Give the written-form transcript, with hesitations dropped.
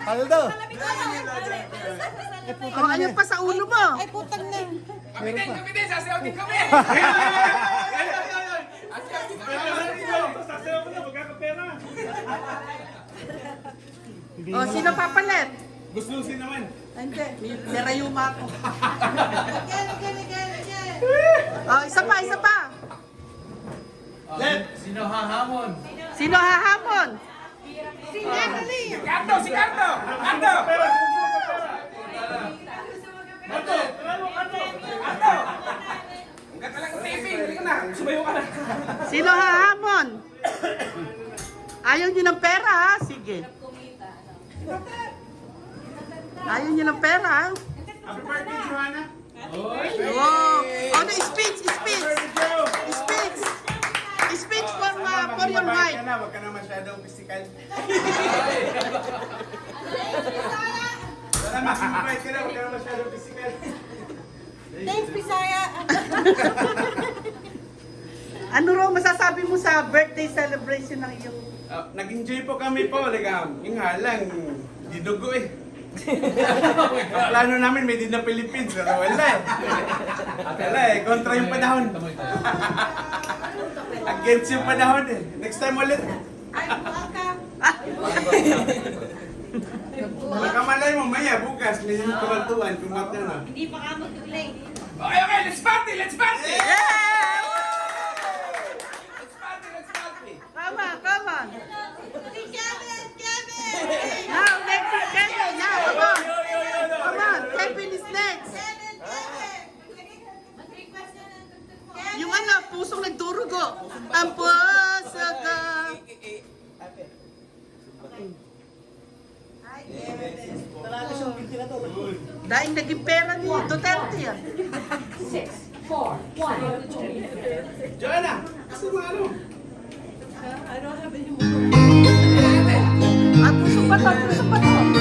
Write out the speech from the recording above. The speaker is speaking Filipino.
Paldo. Oh, ayun pa sa ulo mo. Ay, putang na. Kami din, sasayaw din kami. Oh, sino papalit? Gusto si naman. Hindi, may rayuma ako. Again. Oh, isa pa. Sino hahamon? Sino hahamon? Cardo, si Cardo! Cardo! Cardo! Cardo! Ang ganda lang ng taping, hindi ka na. Sumayo ka na. Sino hahamon? Ayaw niyo ng pera, ha? Sige. Ayaw niyo ng pera, ha? Happy birthday, Johanna. Oh, oh, no, speech. Speech for your wife. Huwag ka na masyadong physical. Wala, mag-invite ka na. Huwag ka na masyadong physical. Thanks, Bisaya. Ano raw masasabi mo sa birthday celebration ng iyong... Nag-enjoy po kami po. Yung halang, dinugo eh. Ang plano namin may din na Philippines, pero wala eh. Wala eh, kontra yung panahon. Against yung panahon eh. Next time ulit. Ay, welcome. Magkamalay mo, maya, bukas, may kabaltuan, kumat na na. Hindi pa ka mag-late. Okay, let's party! Let's party! Yeah! Let's party! Come on. Kevin! Now, next is Kevin. Now, come on. Kevin is next. Mag-request na ng tugtog. Yung ano, pusong nagdurugo. Ang puso ko. Dahil naging pera ni Duterte yan. 6, 4, 1. Joanna, kasi mo ano? Ah, puso pa to.